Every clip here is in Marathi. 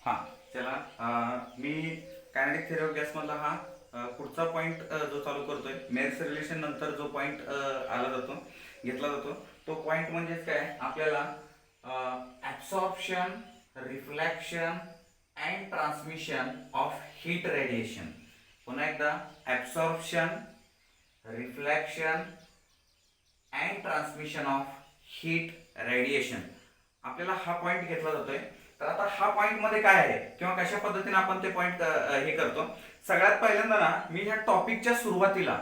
हां चला मी कायनेटिक थेरी ऑफ गॅस मधला हा पुढचा पॉईंट जो चालू करतोय मेर्स रिलेशन नंतर जो पॉईंट आला जातो घेतला जातो तो पॉईंट म्हणजेच काय आपल्याला absorption reflection and transmission of heat radiation. पुन्हा एकदा absorption reflection and transmission of heat radiation आपल्याला हा पॉईंट घेतला जातोय. तर आता हा पॉईंट मध्ये काय आहे किंवा कशा पद्धतीने आपण ते पॉईंट हे करतो. सगळ्यात पहिल्यांदा ना मी ह्या टॉपिकच्या सुरुवातीला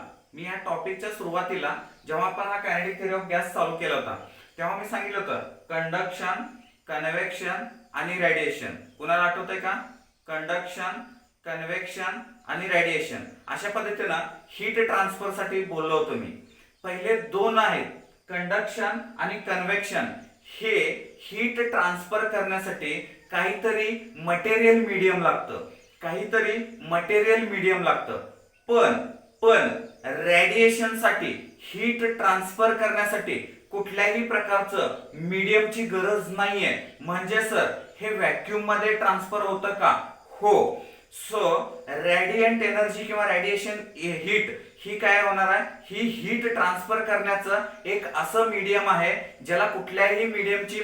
जेव्हा आपण हा कायनेटिक थेरी ऑफ गॅस चालू केला होता तेव्हा मी सांगितलं होतं कंडक्शन कन्व्हेक्शन आणि रेडिएशन. कुणाला आठवतंय का? कंडक्शन कन्व्हेक्शन आणि रेडिएशन अशा पद्धतीनं हीट ट्रान्सफर साठी बोललो होतो मी. पहिले दोन आहेत कंडक्शन आणि कन्व्हेक्शन. हे हीट ट्रान्सफर करण्यासाठी काहीतरी मटेरियल मीडियम लागतं. पण रेडिएशन साठी हीट ट्रान्सफर करण्यासाठी कुठल्याही प्रकारचं मीडियमची गरज नाहीये. म्हणजे सर हे व्हॅक्यूम मध्ये ट्रान्सफर होतं का? हो. सो रेडियंट एनर्जी किंवा रेडिएशन हीट ही काय होणार आहे? ही हीट ट्रान्सफर करण्याचं एक असं मीडियम आहे ज्याला कुठल्याही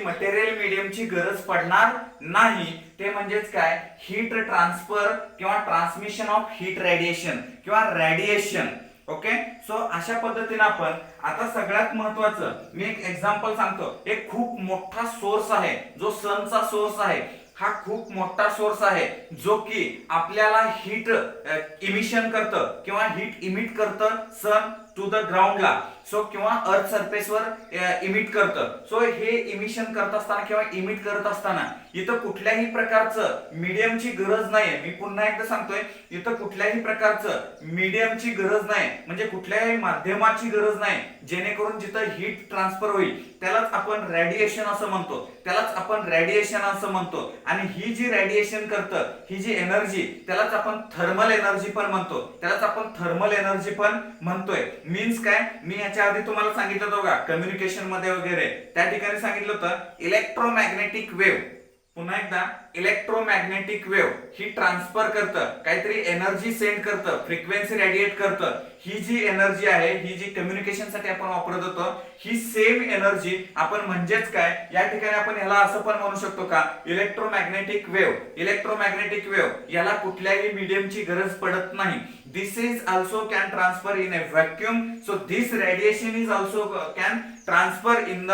मटेरियल मीडियमची गरज पडणार नाही. ते म्हणजेच काय? हीट ट्रान्सफर किंवा ट्रान्समिशन ऑफ हीट रेडिएशन किंवा रेडिएशन. ओके. सो अशा पद्धतीने आपण आता सगळ्यात महत्वाचं मी एक एक्झाम्पल सांगतो. एक खूप मोठा सोर्स आहे जो सनचा सोर्स आहे. हा खूप मोठा सोर्स आहे जो की आपल्याला हीट इमिशन करतं किंवा हीट इमिट करतं सन टू द ग्राउंडला. सो किंवा अर्थ सरफेसवर इमिट करतं. सो हे इमिशन करत असताना किंवा इमिट करत असताना इथं कुठल्याही प्रकारचं मीडियमची गरज नाही. मी पुन्हा एकदा सांगतोय इथं कुठल्याही प्रकारचं मीडियमची गरज नाही म्हणजे कुठल्याही माध्यमाची गरज नाही जेणेकरून जिथं हीट ट्रान्सफर होईल त्यालाच आपण रेडिएशन असं म्हणतो. आणि ही जी रेडिएशन करतं ही जी एनर्जी त्यालाच आपण थर्मल एनर्जी पण म्हणतोय. मीन्स काय? मी याच्या आधी तुम्हाला सांगितलं होतं बघा कम्युनिकेशन मध्ये वगैरे त्या ठिकाणी सांगितलं होतं इलेक्ट्रोमॅग्नेटिक वेव्ह. पुन्हा एकदा इलेक्ट्रोमॅग्नेटिक वेव्ह ही ट्रान्सफर करतं काहीतरी एनर्जी सेंड करतं फ्रिक्वेन्सी रेडिएट करतं. ही जी एनर्जी आहे ही जी कम्युनिकेशन साठी आपण वापरत होतो ही सेम एनर्जी आपण म्हणजेच काय या ठिकाणी आपण ह्याला असं पण म्हणू शकतो का? इलेक्ट्रोमॅग्नेटिक वेव्ह याला कुठल्याही मीडियमची गरज पडत नाही. This is also can transfer in a vacuum. So this radiation is also can transfer in the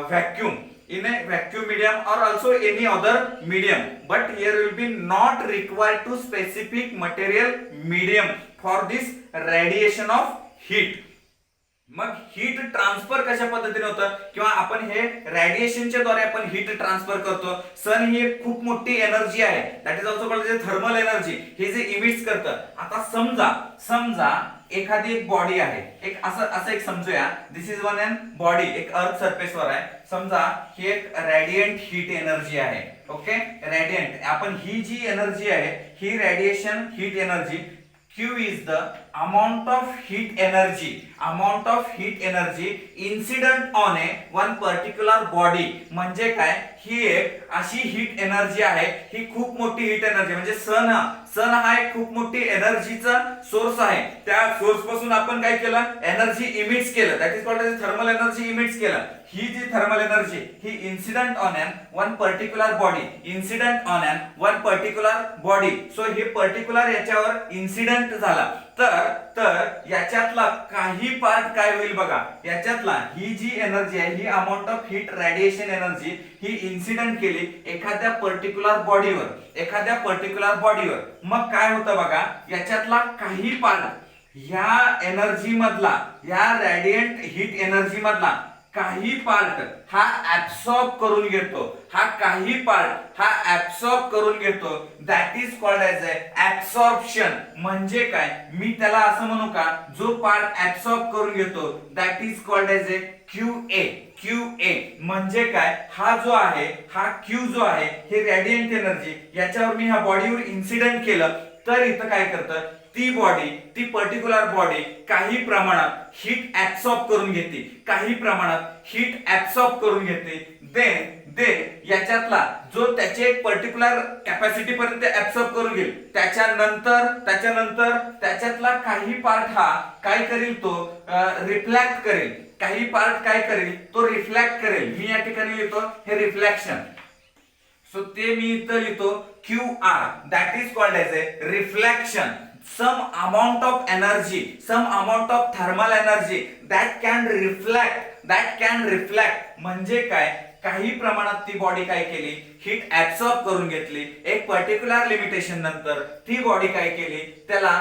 vacuum in a vacuum medium or also any other medium, but here will be not required to specific material medium for this radiation of heat. मग हीट ट्रान्सफर कशा पद्धतीने होतं किंवा आपण हे रेडिएशनच्या द्वारे आपण हीट ट्रान्सफर करतो. सन ही एक खूप मोठी एनर्जी आहे that is also called thermal energy. हे जे इमिट्स करतं. आता समजा एखादी एक बॉडी आहे एक असं एक समजूया this is one an body एक अर्थ सरफेसवर आहे. समजा ही एक रेडियंट हीट एनर्जी आहे. ओके. रेडियंट आपण ही जी एनर्जी आहे ही radiation heat energy. Q is the amount of heat energy incident on a one particular body. म्हणजे काय? ही एक अशी हीट एनर्जी आहे ही खूप मोठी हीट एनर्जी म्हणजे सन हा एक खूप मोठी एनर्जीचा सोर्स आहे. त्या सोर्स पासून आपण काय केलं? एनर्जी इमिट्स केलं that is called as thermal energy emits केलं. ही जी थर्मल एनर्जी ही incident on an one particular body. So हे पर्टिक्युलर याच्यावर इन्सिडेंट झाला तर याच्यातला काही पार्ट काय होईल बघा. याच्यातला ही जी एनर्जी आहे ही amount of heat radiation energy ही इन्सिडेंट केली एखाद्या पर्टिक्युलर बॉडीवर. मग काय होतं बघा याच्यातला काही पार्ट या एनर्जी मधला या रेडियंट हीट एनर्जी मधला काही पार्ट हा ऍब्सॉर्ब करून घेतो. That is called as absorption. म्हणजे काय? मी त्याला असं म्हणू का जो पार्ट ऍब्सॉर्ब करून घेतो that is called as A QA. म्हणजे काय? हा Q जो आहे हे रेडियंट एनर्जी याच्यावर मी ह्या बॉडीवर इन्सिडेंट केलं तर इथं काय करतं ती पर्टिक्युलर बॉडी काही प्रमाणात हीट ऍब्सॉर्ब करून घेते. देन याच्यातला जो त्याचे एक पर्टिक्युलर कॅपॅसिटी पर्यंत ऍब्सॉर्ब करून घेईल, त्याच्यानंतर त्याच्यातला काही पार्ट हा काय करेल, तो रिफ्लॅक्ट करेल, काही पार्ट काय करेल, तो रिफ्लॅक्ट करेल. मी या ठिकाणी लिहितो हे रिफ्लेक्शन. सो ते मी इथं लिहितो QR, that is called as a reflection. Some amount of energy, some amount of thermal energy that can reflect म्हणजे काय, काही प्रमाणात ती बॉडी काय केली, हीट ऍब्सॉर्ब करून घेतली. एक पर्टिक्युलर लिमिटेशन नंतर ती बॉडी काय केली, त्याला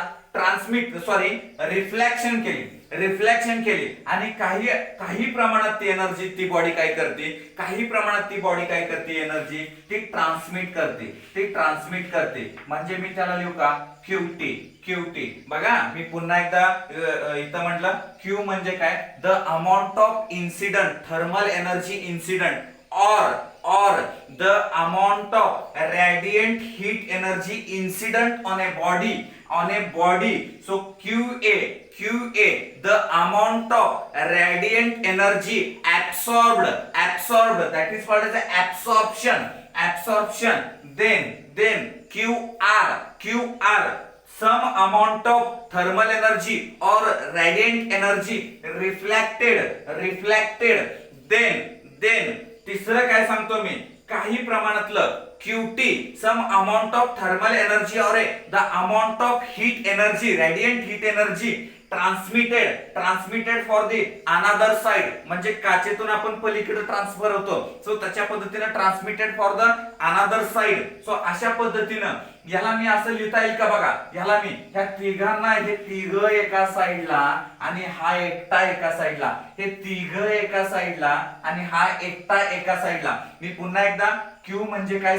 रिफ्लेक्शन केली आणि काही प्रमाणात ती एनर्जी ती बॉडी काय करते, एनर्जी ती ट्रान्समिट करते. म्हणजे मी त्याला लिहू का QT. बघा मी पुन्हा एकदा इथं म्हटलं Q म्हणजे काय, the amount of incident thermal energy incident or the amount of radiant heat energy incident on a body. So QA, the amount of radiant energy absorbed, that is called as absorption. Then QR, some amount of thermal energy or radiant energy reflected. Then तिसरं काय सांगतो मी, काही प्रमाणातलं QT, some amount of thermal energy और the amount of heat energy, radiant heat energy transmitted for the another side. म्हणजे काचेतून आपण पलीकडे ट्रान्सफर होतो, सो त्याच्या पद्धतीने transmitted for the another side. So अशा पद्धतीनं याला मी असं लिहिता येईल का, बघा याला मी ह्या तिघांना, हे तिघ एका साइडला आणि हा एकटा एका साइडला, हे तिघ एका साइडला आणि हा एकटा एका साइडला. मी पुन्हा एकदा Q म्हणजे काय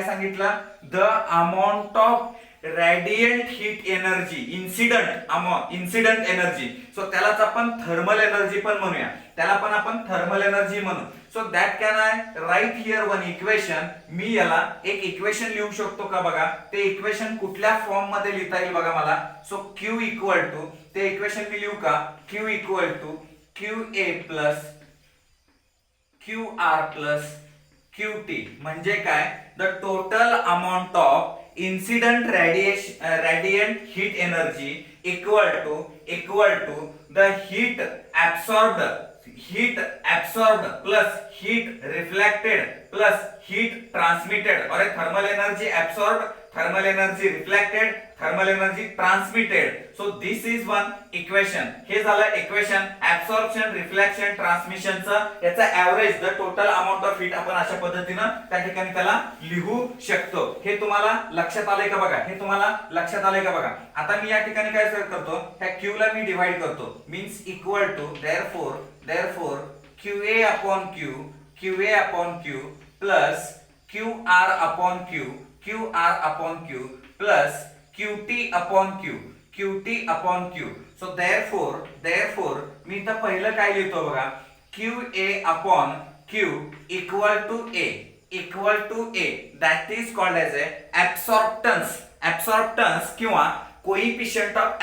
सांगितलं, the amount of radiant heat energy incident energy. So त्यालाच आपण थर्मल एनर्जी पण म्हणूया, so that can I write here one equation. मी याला एक इक्वेशन लिहू शकतो का, बघा ते इक्वेशन कुठल्या फॉर्म मध्ये लिहिता येईल बघा मला. सो Q इक्वल टू, ते इक्वेशन मी लिहू का, Q equal to QA plus QR plus QT. म्हणजे काय, the total amount of incident radiant heat energy equal to the heat absorbed plus heat reflected plus heat transmitted, or thermal energy absorbed, thermal energy reflected, thermal energy transmitted. So this is one equation. हे झालं इक्वेशन ऍब्सॉर्प्शन, रिफ्लेक्शन, ट्रान्समिशनचं याचा average, the total amount of heat आपण अशा पद्धतीनं त्या ठिकाणी त्याला लिहू शकतो. हे तुम्हाला लक्षात आलंय का बघा. आता मी या ठिकाणी काय करतो, ह्या Q ला मी डिवाइड करतो, means equal to therefore QA upon Q plus QR upon Q plus QT upon Q. So therefore मी इथं पहिलं काय लिहितो बघा, QA upon Q equal to A, that is called as a absorptance किंवा coefficient of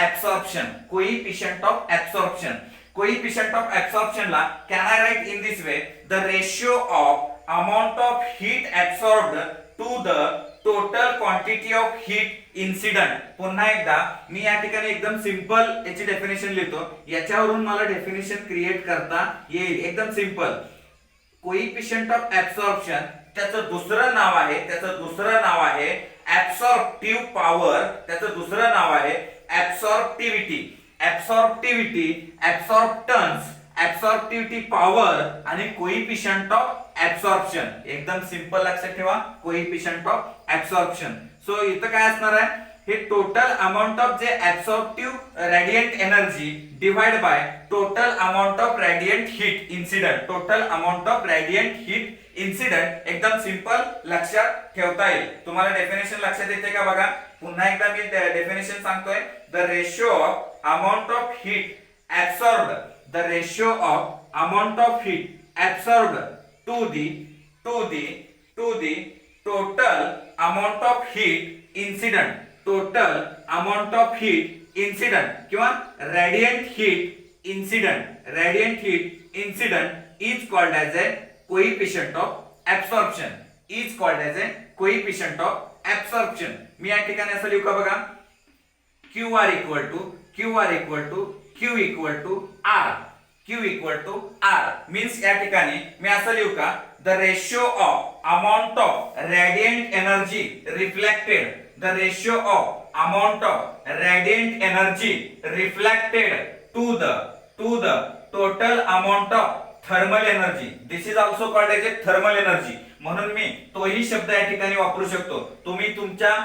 absorption ला can I write in this way, the ratio of amount of heat absorbed to the total quantity of heat incident. पुन्हा एकदा मी या ठिकाणी एकदम सिंपल याची डेफिनेशन लिहितो, याच्यावरून मला डेफिनेशन क्रिएट करता येईल. एकदम सिंपल, कोएफिशिएंट ऑफ ऍब्सॉर्प्शन, त्याचं दुसरं नाव आहे ऍब्सॉर्प्टिव्ह पॉवर, त्याचं दुसरं नाव आहे ऍब्सॉर्प्टिव्हिटी पॉवर आणि कोएफिशिएंट ऑफ ऍब्सॉर्प्शन. एकदम सिंपल लक्षात ठेवा, कोएफिशिएंट ऑफ ऍब्सॉर्प्शन. सो इथं काय असणार आहे, हे टोटल अमाउंट ऑफ जे absorptive radiant energy divide by total amount of radiant heat incident. एकदम सिंपल लक्षात ठेवता येईल. तुम्हाला डेफिनेशन लक्षात येते का बघा, पुन्हा एकदा मी डेफिनेशन सांगतोय, the ratio of amount of heat absorbed, to the total amount of heat incident किंवा radiant heat incident is called as a coefficient of absorption is called as a coefficient of absorption. मी या ठिकाणी असं लिहू का बघा, Q R equal to Q equal to R means या ठिकाणी मी असं लिहू का, the ratio of amount of radiant energy reflected, the ratio of amount of radiant energy reflected to the total amount of thermal energy. This is also called as a thermal energy. म्हणून मी तोही शब्द या ठिकाणी वापरू शकतो. तुम्ही तुमच्या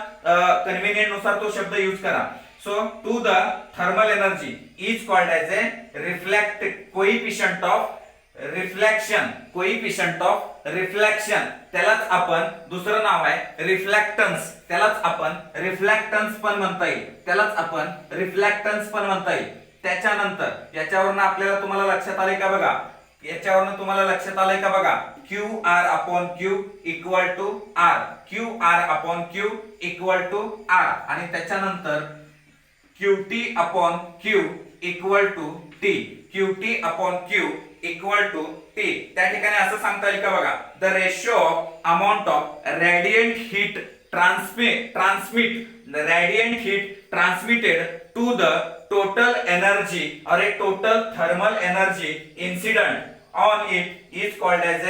कन्व्हिनियंट नुसार तो शब्द यूज करा. So to the thermal energy is called as a coefficient of reflection. त्यालाच आपण दुसरं नाव आहे रिफ्लेक्टन्स. त्यालाच आपण रिफ्लेक्टन्स पण म्हणता येईल. त्याच्यानंतर याच्यावरनं आपल्याला तुम्हाला लक्षात आले का बघा, Q R upon Q equal to R, आणि त्याच्यानंतर QT upon Q equal to T. त्या ठिकाणी असं सांगता येईल का बघा, the ratio of amount of radiant heat transmitted to the total energy और a total thermal energy incident on it is called as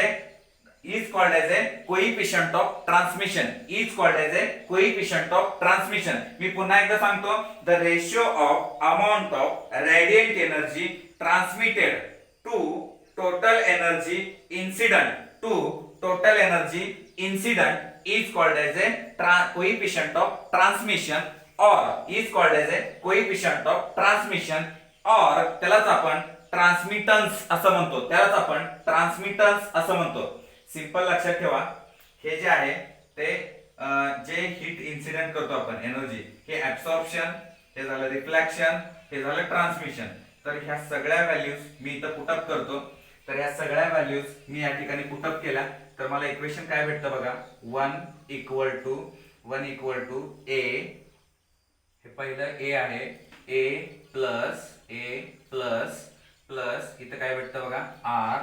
a coefficient of transmission. मी पुन्हा एकदा सांगतो, the ratio of amount of radiant energy transmitted to total energy incident is called as a coefficient of transmission और त्यालाच आपण ट्रान्समिटन्स असं म्हणतो. सिंपल लक्षात ठेवा, हे जे आहे ते जे हीट इन्सिडेंट करतो आपण एनर्जी, हे ऍब्सॉर्प्शन, हे झालं रिफ्लेक्शन, हे झालं ट्रान्समिशन. तर ह्या सगळ्या व्हॅल्यूज मी इथं पुटअप करतो. तर ह्या सगळ्या व्हॅल्यूज मी या ठिकाणी पुटअप केल्या तर मला इक्वेशन काय भेटतं बघा, 1 इक्वल टू ए, हे पहिलं ए आहे, ए प्लस इथं काय भेटतं बघा, R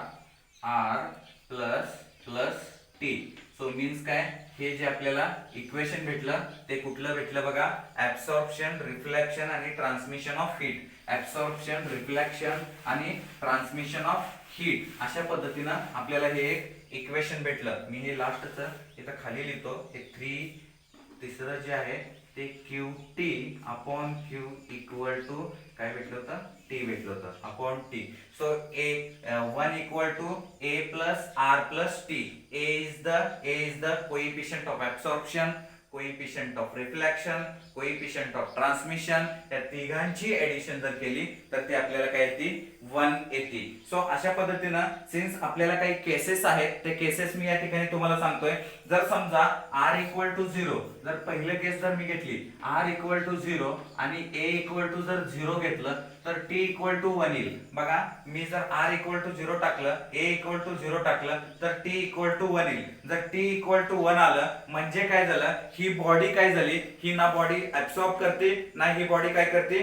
plus T. So means काय, हे जे आपल्याला इक्वेशन भेटलं ते कुठलं भेटलं बघा, ऍब्सॉर्प्शन, रिफ्लेक्शन आणि ट्रान्समिशन ऑफ हीट. अशा पद्धतीनं आपल्याला हे एक इक्वेशन भेटलं. मी हे लास्टचं इथं खाली लिहितो, हे तिसरं जे आहे ते QT upon Q equal to काय भेटलं होतं, T भेटलं होतं, upon T. So A1 equal to A plus R plus T. A is the coefficient of absorption, coefficient of reflection, coefficient of transmission. या तिघांची एडिशन जर केली तर ती आपल्याला काय येते, 1 येते. सो अशा पद्धतीनं सिन्स आपल्याला काही केसेस आहेत, ते केसेस मी या ठिकाणी तुम्हाला सांगतोय. जर समजा R इक्वल टू 0, जर पहिलं केस जर मी घेतली, R इक्वल टू 0 आणि A इक्वल टू जर 0 घेतलं तर T इक्वल टू 1 येईल. बघा, मी जर R इक्वल टू 0 टाकलं, A इक्वल टू 0 टाकलं तर T इक्वल टू 1 येईल. जर T इक्वल टू 1 आलं म्हणजे काय झालं, ही बॉडी काय झाली, ही ना बॉडी ऍब्सॉर्ब करते ना ही बॉडी काय करते,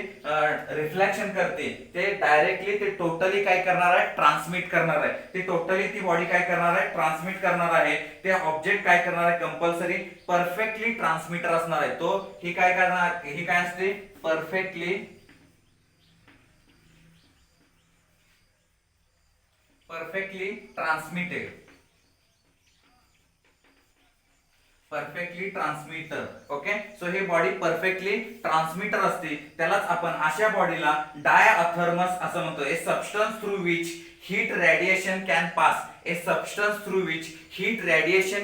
रिफ्लेक्शन करते. ते डायरेक्टली ते टोटली काय करणार आहे, ट्रान्समिट करणार आहे. ते टोटली ती बॉडी काय करणार आहे, ट्रान्समिट करणार आहे. ते ऑब्जेक्ट काय करणार आहे, कंपल्सरी परफेक्टली ट्रान्समिटर असणार आहे. तो ही काय करणार, ही काय असते, परफेक्टली ट्रान्समिटर. ओके, सो हे बॉडी परफेक्टली ट्रान्समिटर असते. त्यालाच आपण अशा बॉडीला डायअथर्मस असं म्हणतो. A substance through which heat radiation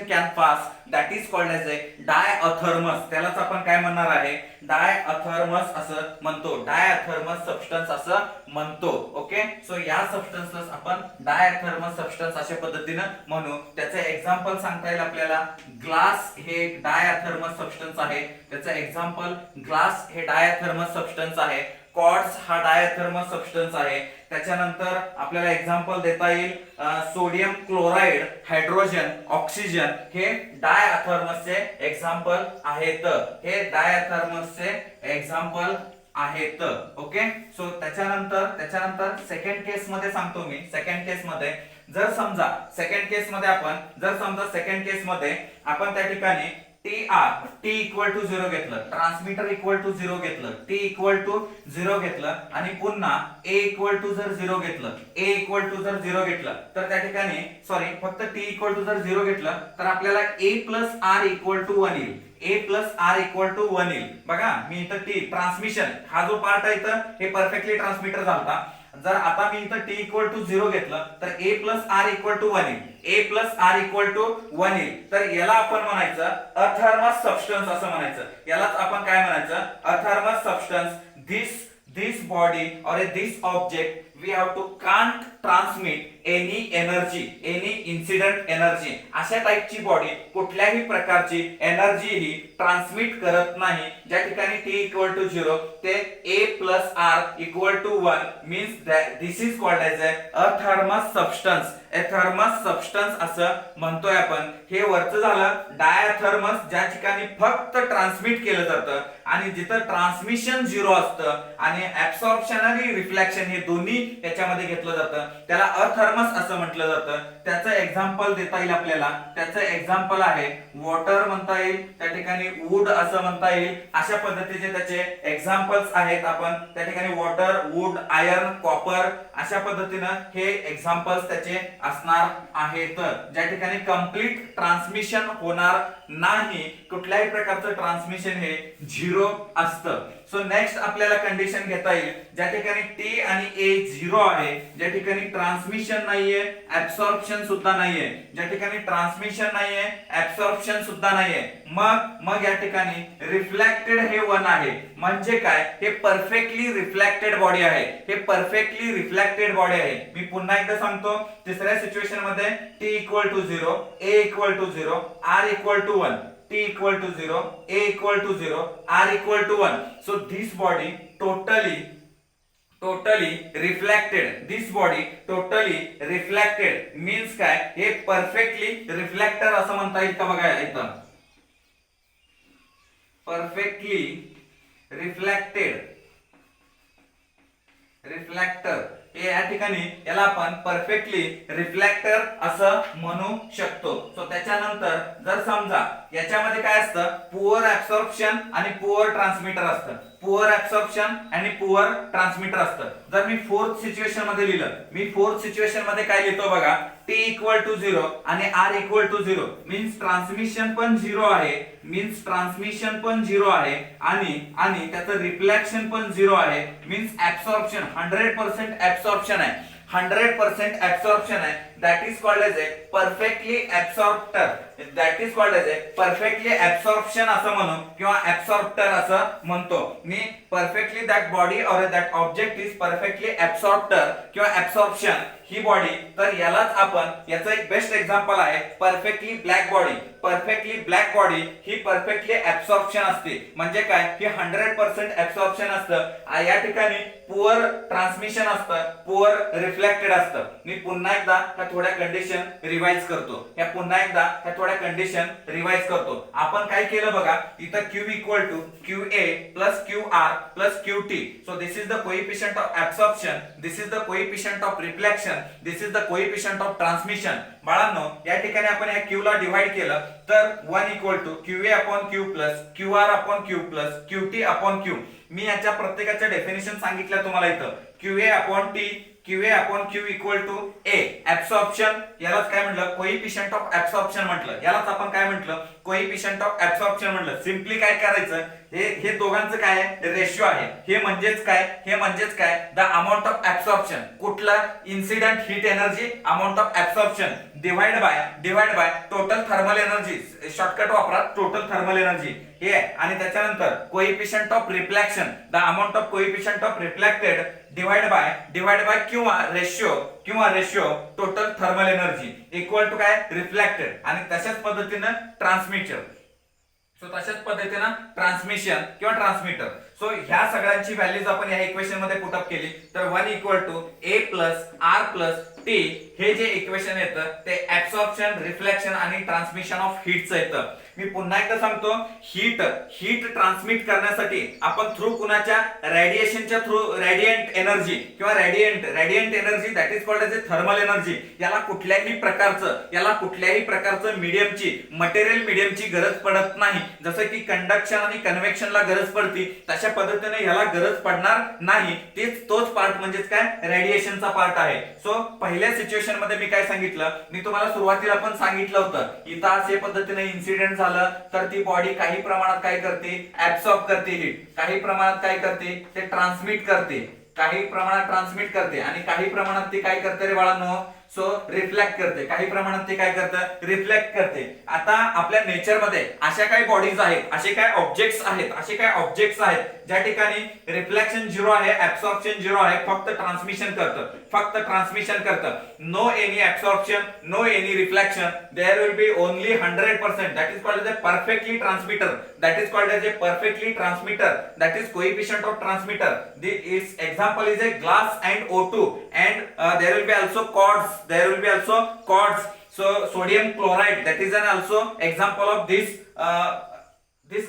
can pass, that is called as a diathermos. त्यालाच आपण काय म्हणणार आहे, डायअथर्मस असं म्हणतो, डायअथर्मस सबस्टन्स असं म्हणतो. ओके, सो या सबस्टन्सला आपण डायअथर्मस सबस्टन्स अशा पद्धतीनं म्हणू. त्याचं एक्झाम्पल सांगता येईल आपल्याला, ग्लास हे एक डायअथर्मस सबस्टन्स आहे. त्याचं एक्झाम्पल, ग्लास हे डायअथर्मस सबस्टन्स आहे. क्वार्ट्ज हा डायथर्मस सबस्टन्स आहे. त्याच्यानंतर आपल्याला एक्झाम्पल देता येईल, सोडियम क्लोराइड, हायड्रोजन, ऑक्सिजन हे डायथर्मसचे एक्झाम्पल आहेत. ओके, सो त्याच्यानंतर सेकंड केस मध्ये सांगतो मी. सेकंड केस मध्ये जर समजा सेकंड केस मध्ये आपण त्या ठिकाणी टी इक्वल टू 0 घेतलं, ट्रान्समीटर इक्वल टू 0 घेतलं, टी इक्वल टू 0 घेतलं आणि पुन्हा ए इक्वल टू जर 0 घेतलं तर त्या ठिकाणी सॉरी फक्त टी इक्वल टू जर 0 घेतलं तर आपल्याला a plus R equal to 1 येईल. बघा मी इथं टी ट्रान्समिशन हा जो पार्ट आहे इथं हे परफेक्टली ट्रान्समीटर झालता. जर आता मी इथं टी इक्वल टू 0 घेतलं तर a plus R equal to 1 येईल. तर याला आपण म्हणायचं अथर्मस सबस्टन्स असं म्हणायचं. यालाच आपण काय म्हणायचं अथर्मस substance. this body or this object we have to can't transmit any energy, any incident energy. अशा टाइपची बॉडी कुठल्याही प्रकारची एनर्जी ही ट्रान्समिट करत नाही. ज्या ठिकाणी t इक्वल टू 0 ते a plus r equal to 1 means that this is called as a thermos substance. Thermos substance असं म्हणतोय आपण. हे वरचं झालं डायथर्मस, ज्या ठिकाणी फक्त ट्रान्समिट केलं जातं आणि जिथं ट्रान्समिशन 0 असतं आणि ऍब्सॉर्प्शन आणि रिफ्लेक्शन हे दोन्ही त्याच्यामध्ये घेतलं जातं त्याला अथर्मस असं म्हटलं जातं. त्याचं एक्झाम्पल देता येईल आपल्याला. त्याचं एक्झाम्पल आहे वॉटर म्हणता येईल, त्या ठिकाणी वूड असं म्हणता येईल. अशा पद्धतीचे त्याचे एक्झाम्पल्स आहेत. आपण त्या ठिकाणी वॉटर, वूड, आयर्न, कॉपर अशा पद्धतीनं हे एक्झाम्पल्स त्याचे असणार आहेत. ज्या ठिकाणी कंप्लीट ट्रान्समिशन होणार नाही, कुठल्याही प्रकारचं ट्रान्समिशन हे 0 असतं. सो नेक्स्ट आपल्याला कंडिशन घेता येईल ज्या ठिकाणी टी आणि ए 0 आहे, ज्या ठिकाणी ट्रान्समिशन नाहीये, ऍब्सॉर्प्शन सुद्धा नाहीये. ज्या ठिकाणी ट्रान्समिशन नाहीये, ऍब्सॉर्प्शन सुद्धा नाहीये, मग या ठिकाणी रिफ्लेक्टेड हे 1 आहे. म्हणजे काय, हे परफेक्टली रिफ्लेक्टेड बॉडी आहे. मी पुन्हा एकदा सांगतो. तिसऱ्या सिच्युएशन मध्ये T equal to 0, A equal to 0, R equal to 1. T equal to 0, A equal to 0, R equal to 1. So this body totally reflected means काय, हे perfectly reflector असं म्हणता येईल का बघा इथं. perfectly reflector हे या ठिकाणी याला आपण परफेक्टली रिफ्लेक्टर असं म्हणू शकतो. सो त्याच्यानंतर जर समजा याच्यामध्ये काय असतं, पुअर ऍब्सॉर्प्शन आणि पुअर ट्रान्समीटर असतं. जर मी फोर्थ सिच्युएशन मध्ये लिहिलं, मी फोर्थ सिच्युएशन मध्ये काय लिहितो बघा, t इक्वल टू 0 आणि r equal to 0 means transmission पण 0 आहे आणि त्याचं रिफ्लेक्शन पण 0 आहे. मीन्स ऍब्सॉर्प्शन 100% ऍब्सॉर्प्शन आहे. that is called as a perfectly absorption असं म्हणू किंवा absorptor असं म्हणतो मी. perfectly that body or that object is perfectly absorptor किंवा absorption ही बॉडी. तर यालाच आपण, याचं एक बेस्ट एक्झाम्पल आहे परफेक्टली ब्लॅक बॉडी ही परफेक्टली ऍब्सॉर्प्शन असते. म्हणजे काय, ही 100% ऍब्सॉर्प्शन असतं. या ठिकाणी पुअर ट्रान्समिशन असतं, पुअर रिफ्लेक्टेड असतं. मी पुन्हा एकदा ह्या थोड्या कंडिशन रिवाइज करतो. आपण काय केलं बघा, इथं Q equal to QA plus QR plus QT. So this is the coefficient of absorption, this is the coefficient of reflection, this is the coefficient of transmission. बाळांनो या ठिकाणी आपण या Q ला डिवाइड केलं तर 1 equal to QA upon Q plus QR upon Q plus QT upon Q. मी याच्या प्रत्येकाच्या डेफिनेशन सांगितलं तुम्हाला इथं. QA upon Q equal to A. Absorption यालाच काय म्हटलं, कोएफिशिएंट ऑफ ऍब्सॉर्प्शन म्हटलं. यालाच आपण काय म्हटलं, कोएफिशिएंट ऑफ ऍब्सॉर्प्शन म्हटलं. सिंपली काय करायचं, हे दोघांचं काय आहे, रेशिओ आहे. हे म्हणजेच काय द अमाउंट ऑफ ऍब्सॉर्प्शन. कुठला, incident heat energy, amount of absorption divide by total thermal energy. Shortcut वापरा, टोटल थर्मल एनर्जी हे आहे. आणि त्याच्यानंतर coefficient of reflection, the amount of coefficient of reflected divide by किंवा ratio total thermal energy equal to काय, रिफ्लेक्टेड. आणि तशाच पद्धतीनं ट्रान्समिशन किंवा ट्रान्समीटर. सो ह्या सगळ्यांची व्हॅल्यूज आपण या इक्वेशन मध्ये पुटअप केली तर 1 equal to A plus R plus T हे जे इक्वेशन येतं ते ऍब्सॉर्प्शन, रिफ्लेक्शन आणि ट्रान्समिशन ऑफ हीटचं येतं. मी पुन्हा एकदा सांगतो, हीट ट्रान्समिट करण्यासाठी आपण थ्रू कुणाच्या रेडिएशनच्या थ्रू रेडियंट एनर्जी किंवा radiant energy that is called as a thermal energy, याला कुठल्याही प्रकारचं मीडियमची मटेरियल मीडियमची गरज पडत नाही. जसं की कंडक्शन आणि कन्व्हेक्शनला गरज पडती तशा पद्धतीने ह्याला गरज पडणार नाही. तोच पार्ट म्हणजेच काय, रेडिएशनचा पार्ट आहे. सो पहिल्या सिच्युएशन मध्ये मी काय सांगितलं, मी तुम्हाला सुरुवातीला पण सांगितलं होतं, इथं अशा पद्धतीने इन्सिडेंट झालं तर ती बॉडी काही प्रमाणात काय करते, ऍब्सॉर्ब करते हीट, काही प्रमाणात काय करते, ते ट्रान्समिट करते, काही प्रमाणात ट्रान्समिट करते आणि काही प्रमाणात ती काय करते रे बाळांनो, सो रिफ्लेक्ट करते, काही प्रमाणात ते काय करतं, रिफ्लेक्ट करते. आता आपल्या नेचर मध्ये अशा काही बॉडीज आहेत, असे काय ऑब्जेक्ट्स आहेत ज्या ठिकाणी रिफ्लेक्शन 0 आहे, ऍब्सॉर्प्शन 0 आहे, फक्त ट्रान्समिशन करतं. No any absorption, no any reflection, there will be only 100%, that is called as a perfectly transmitter, that is coefficient of transmitter. This example is a glass and O2 and there will be also quartz, so sodium chloride, that is an also example of this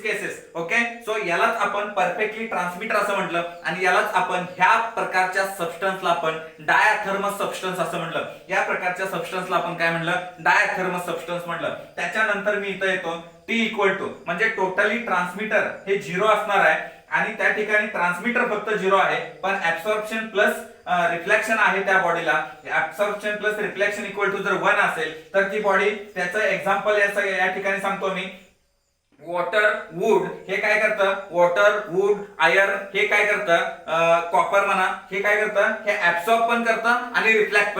cases. Okay, so यालाच आपण परफेक्टली ट्रान्समिटर असं म्हटलं आणि यालाच आपण ह्या प्रकारच्या सबस्टन्सला आपण डायथर्मस सबस्टन्स असं म्हटलं. या प्रकारच्या सबस्टन्सला आपण काय म्हटलं, डायथर्मस सबस्टन्स म्हटलं. त्याच्यानंतर मी इथं येतो, टी इक्वल टू म्हणजे टोटली ट्रान्समिटर हे 0 असणार आहे आणि त्या ठिकाणी ट्रान्समिटर फक्त 0 आहे, पण ऍब्सॉर्प्शन प्लस रिफ्लेक्शन आहे त्या बॉडीला. Absorption plus reflection equal to जर 1 असेल तर ती बॉडी, त्याचं एक्झाम्पल या ठिकाणी सांगतो मी. वॉटर, वूड हे काय करतं, वॉटर, वूड, आयर्न हे काय करतं, कॉपर म्हणा, हे काय करतं, हे ऍब्सॉर्ब पण करतं आणि रिफ्लेक्ट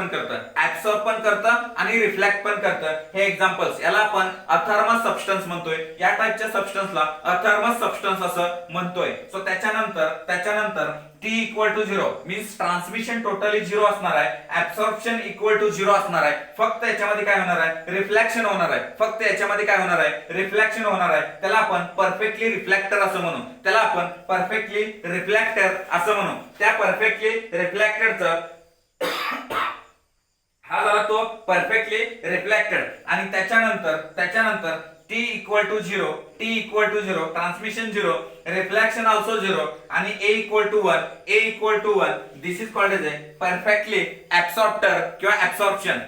पण करतं. हे एक्झाम्पल्स, याला आपण अथर्मस सबस्टन्स म्हणतोय. या टाइपच्या सबस्टन्सला अथर्मस सबस्टन्स असं म्हणतोय. सो त्याच्यानंतर T equal to 0 means transmission totally 0 असणार आहे, ऍब्सॉर्प्शन इक्वल टू 0 असणार आहे, फक्त याच्यामध्ये काय होणार आहे, रिफ्लेक्शन होणार आहे. त्याला आपण परफेक्टली रिफ्लेक्टर असं म्हणू. त्या परफेक्टली रिफ्लेक्टेडचं हा झाला तो परफेक्टली रिफ्लेक्टेड. आणि त्याच्यानंतर T equal to 0, transmission 0, reflection also 0 आणि A equal to 1. This is called as a perfectly absorptor किंवा ऍब्सॉर्प्शन.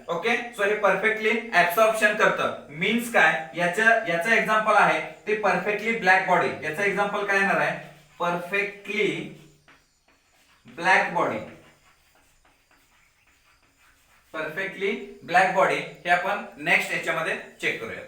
ओके, सो हे परफेक्टली ऍब्सॉर्प्शन करतं. मीन्स काय, याचं एक्झाम्पल आहे ते परफेक्टली ब्लॅक बॉडी. याचं एक्झाम्पल काय येणार आहे, परफेक्टली ब्लॅक बॉडी. हे आपण नेक्स्ट याच्यामध्ये चेक करूया.